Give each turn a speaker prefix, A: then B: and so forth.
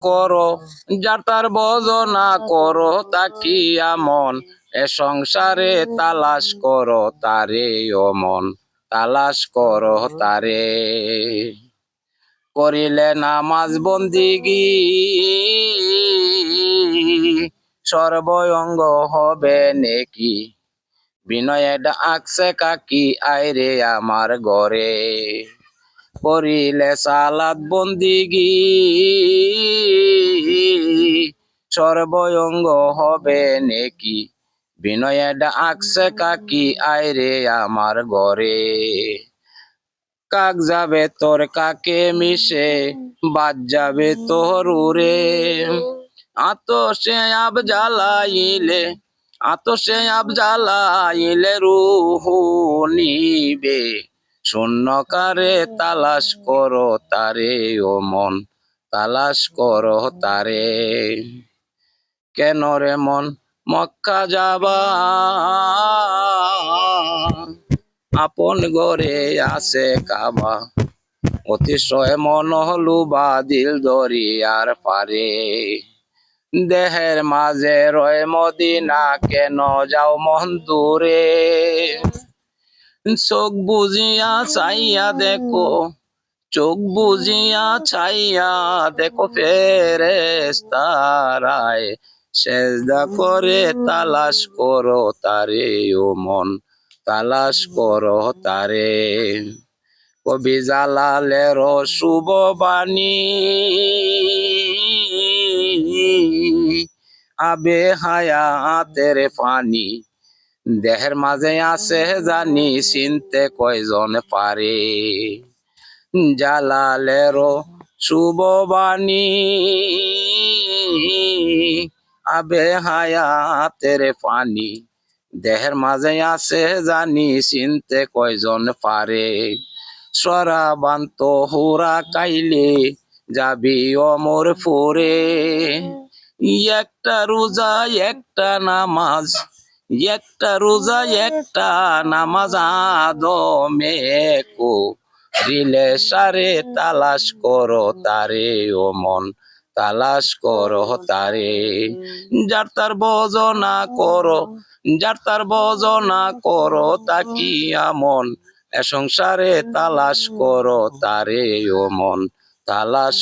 A: করো যার তার ভজনা করো তাকি আমন এ সংসারে তালাশ করো তারে ও মন তালাশ করো তারে করিলে নামাজ বন্দিগি সর্বঙ্গ হবে নেকি বিনয়ে ডাকছে কাকি আইরে আমার ঘরে করিলে সালাত বন্দিগি সর্বঙ্গ হবে নেকি বিনয়ে ডাকছে কাকি আইরে আমার ঘরে কাক যাবে তোর কাকে মিশে বাদ যাবে তোর উরে আতসে আব জ্বালাইলে রুহু নিবে শূন্যকারে তালাশ করো তারে ও মন তালাশ করো তারে কেন রে মন মক্কা যাবা আপন ঘরে আছে কাবা অতিশয় মন লুবা দিল দরিয়ার পারে দেহের মাঝে রয় মদিনা কেন যাও মন দূরে চোখ বুঝিয়া চাইয়া দেখো চোখ বুঝিয়া চাইয়া দেখো ফেরেশতারায় সেজদা করে তালাশ করো তারে ও মন তালাশ করো তারে কবি জালালের শুভ বাণী আবে হায়াতের পানি দেহের মাঝে আছে জানি চিনতে কয়জন পারে জালালের শুভ বাণী আবে হায়াতের পানি দেহের মাঝে আছে জানি চিনতে কয়জন পারে সরাবান্ত হুরা কাইলে যাবি অমর ফুরে একটা রোজা একটা নামাজ একটা রোজা একটা নামাজ আদমে কো রিলে সারে তালাশ করো তারে ও মন তালাশ করো তারে যার তার ভজনা করো যার তার ভজনা করো তাকি আমন এ সংসারে তালাশ করো তারে ও মন তালাশ